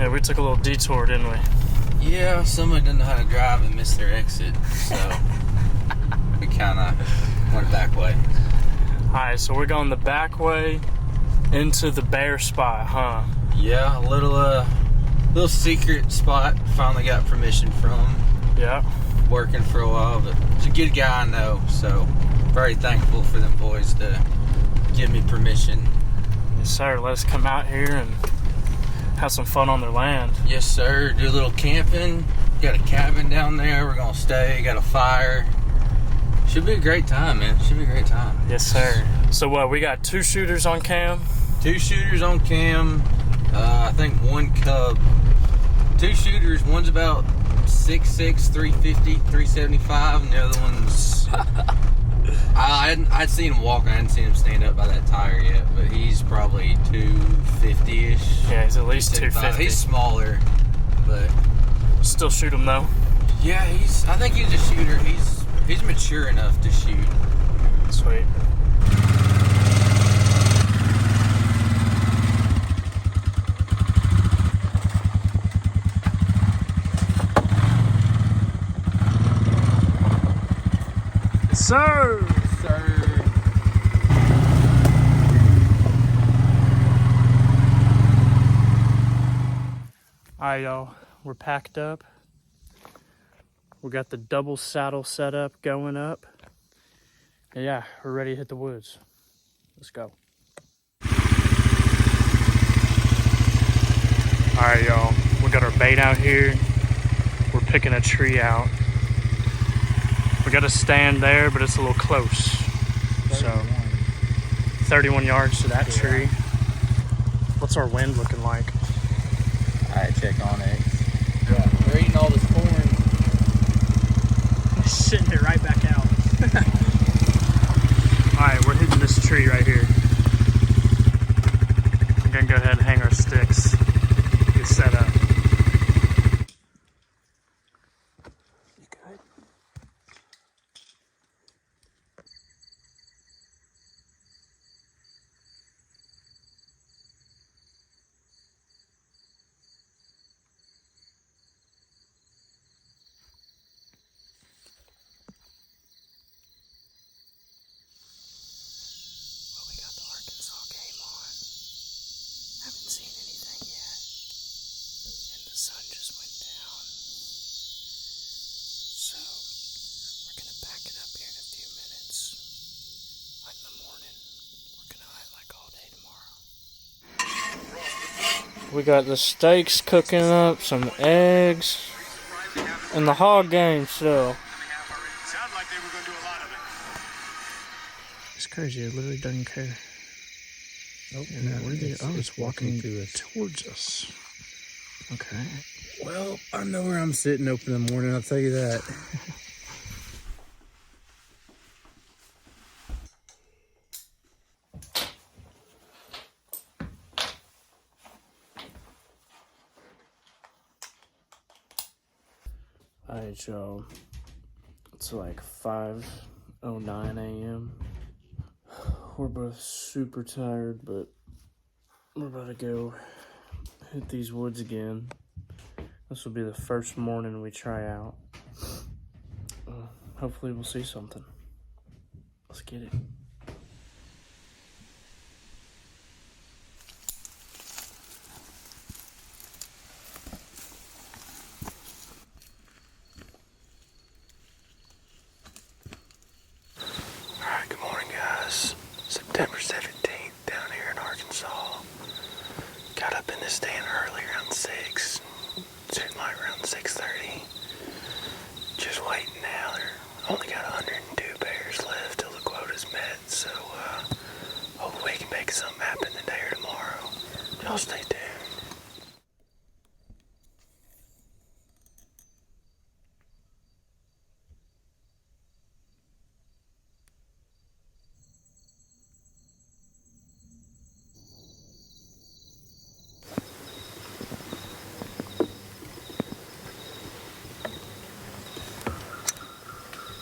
Yeah, we took a little detour, didn't we? Yeah, somebody didn't know how to drive and missed their exit, so we kind of went back way. Alright, so we're going the back way into the bear spot, huh? Yeah, a little secret spot. Finally got permission from. Yeah. Working for a while, but he's a good guy I know, so very thankful for them boys to give me permission. Yes, sir. Let us come out here and have some fun on their land. Yes, sir. Do a little camping. Got a cabin down there. We're gonna stay. Got a fire. Should be a great time, man. Should be a great time. Yes, sir. So what? We got 2 shooters on cam. 2 shooters on cam. I think 1 cub. 2 shooters. One's about 6'6", 350, 375, and the other one's I'd seen him walking. I hadn't seen him stand up by that tire yet, but he's probably 250-ish. Yeah, he's at least 250. He's smaller, but still shoot him though. Yeah, I think he's a shooter. He's mature enough to shoot. Sweet. Sir! Sir. Alright, y'all. We're packed up. We got the double saddle setup going up. And yeah, we're ready to hit the woods. Let's go. Alright, y'all. We got our bait out here. We're picking a tree out. We got a stand there, but it's a little close. 31. So 31 yards to that tree. What's our wind looking like? Alright, check on it. Yeah, they're eating all this corn. Sitting it right back out. Alright, we're hitting this tree right here. I'm gonna go ahead and hang our sticks. Get set up. You good? We got the steaks cooking up, some eggs, and the hog game still. It's crazy, it literally doesn't care. Oh, it's walking towards us. Okay. Well, I know where I'm sitting open in the morning, I'll tell you that. Alright, y'all. It's like 5:09 a.m. We're both super tired, but we're about to go hit these woods again. This will be the first morning we try out. Hopefully we'll see something. Let's get it. September 17th, down here in Arkansas. Got up in this stand early around 6, shooting like around 6:30. Just waiting now. They're only got 102 bears left till the quota's met, so hopefully we can make something happen today or tomorrow. Y'all stay tuned.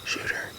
Shooter.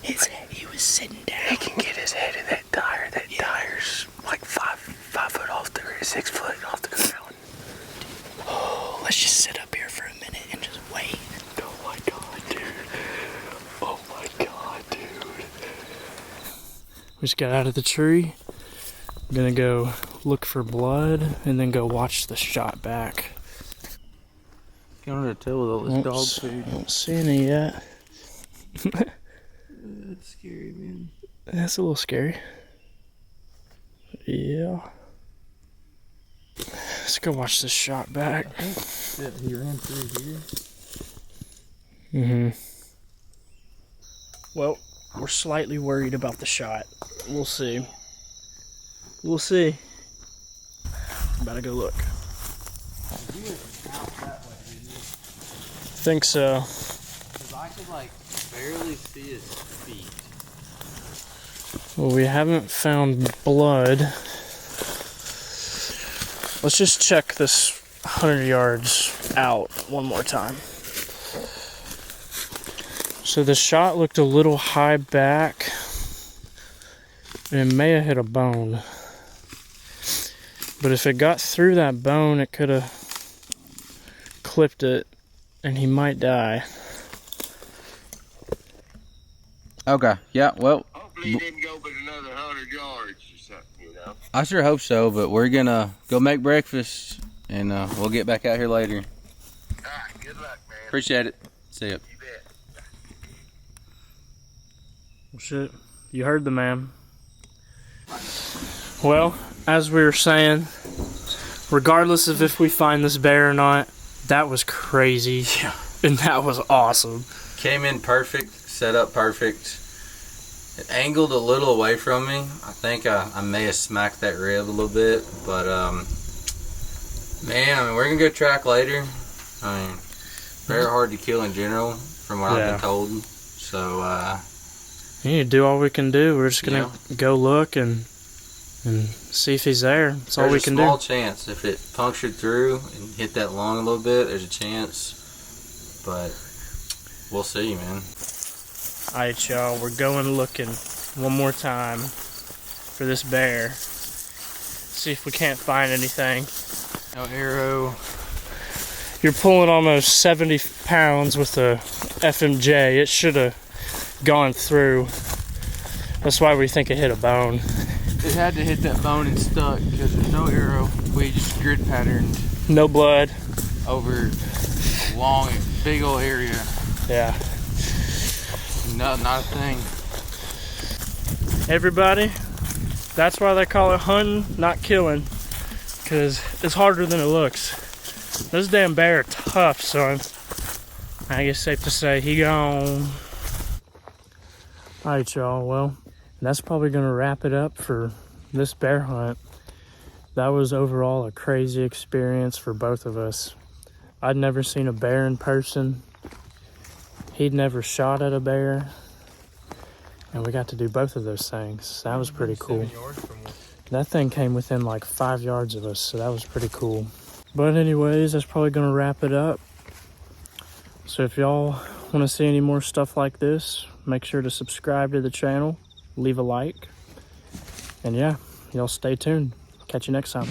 He was sitting down. He can get his head in that tire. That tire's like 5 foot off the ground, 6 foot off the ground. Oh, let's just sit up here for a minute and just wait. Oh my god, dude. Oh my god, dude. We just got out of the tree. I'm gonna go look for blood and then go watch the shot back. You don't have to tell with all this dog food. I don't see any yet. That's scary, man. That's a little scary. Yeah. Let's go watch this shot back. I think that he ran through here. Mm-hmm. Well, we're slightly worried about the shot. We'll see. We'll see. About to go look. Think so. Because I could, like, barely see his feet. Well, we haven't found blood. Let's just check this 100 yards out one more time. So the shot looked a little high back, and it may have hit a bone. But if it got through that bone, it could have clipped it, and he might die. Okay, yeah, well. Hopefully he didn't go but another 100 yards or something, you know? I sure hope so, but we're gonna go make breakfast, and we'll get back out here later. Alright, good luck, man. Appreciate it. See ya. You bet. Well, shit, you heard the man. Well, as we were saying, regardless of if we find this bear or not, that was crazy. Yeah. And that was awesome. Came in perfect, set up perfect. It angled a little away from me. I think I may have smacked that rib a little bit, but man, I mean, we're gonna go track later. I mean, very hard to kill in general, from what I've been told. So you need to do all we can do. We're just gonna go look and see if he's there. That's all we can do. There's a small chance if it punctured through and hit that lung a little bit. There's a chance, but we'll see, man. Alright, y'all, we're going looking one more time for this bear. See if we can't find anything. No arrow. You're pulling almost 70 pounds with a FMJ. It should have gone through. That's why we think it hit a bone. It had to hit that bone and stuck because there's no arrow. We just grid patterned No blood. over a long, big old area. Yeah. No, not a thing. Everybody, that's why they call it hunting, not killing. Because it's harder than it looks. Those damn bears are tough, son. I guess safe to say he gone. Alright, y'all, well, that's probably going to wrap it up for this bear hunt. That was overall a crazy experience for both of us. I'd never seen a bear in person. He'd never shot at a bear. And we got to do both of those things. That was pretty cool. That thing came within like 5 yards of us, so that was pretty cool. But anyways, that's probably going to wrap it up. So if y'all want to see any more stuff like this, make sure to subscribe to the channel, leave a like, and yeah, y'all stay tuned. Catch you next time.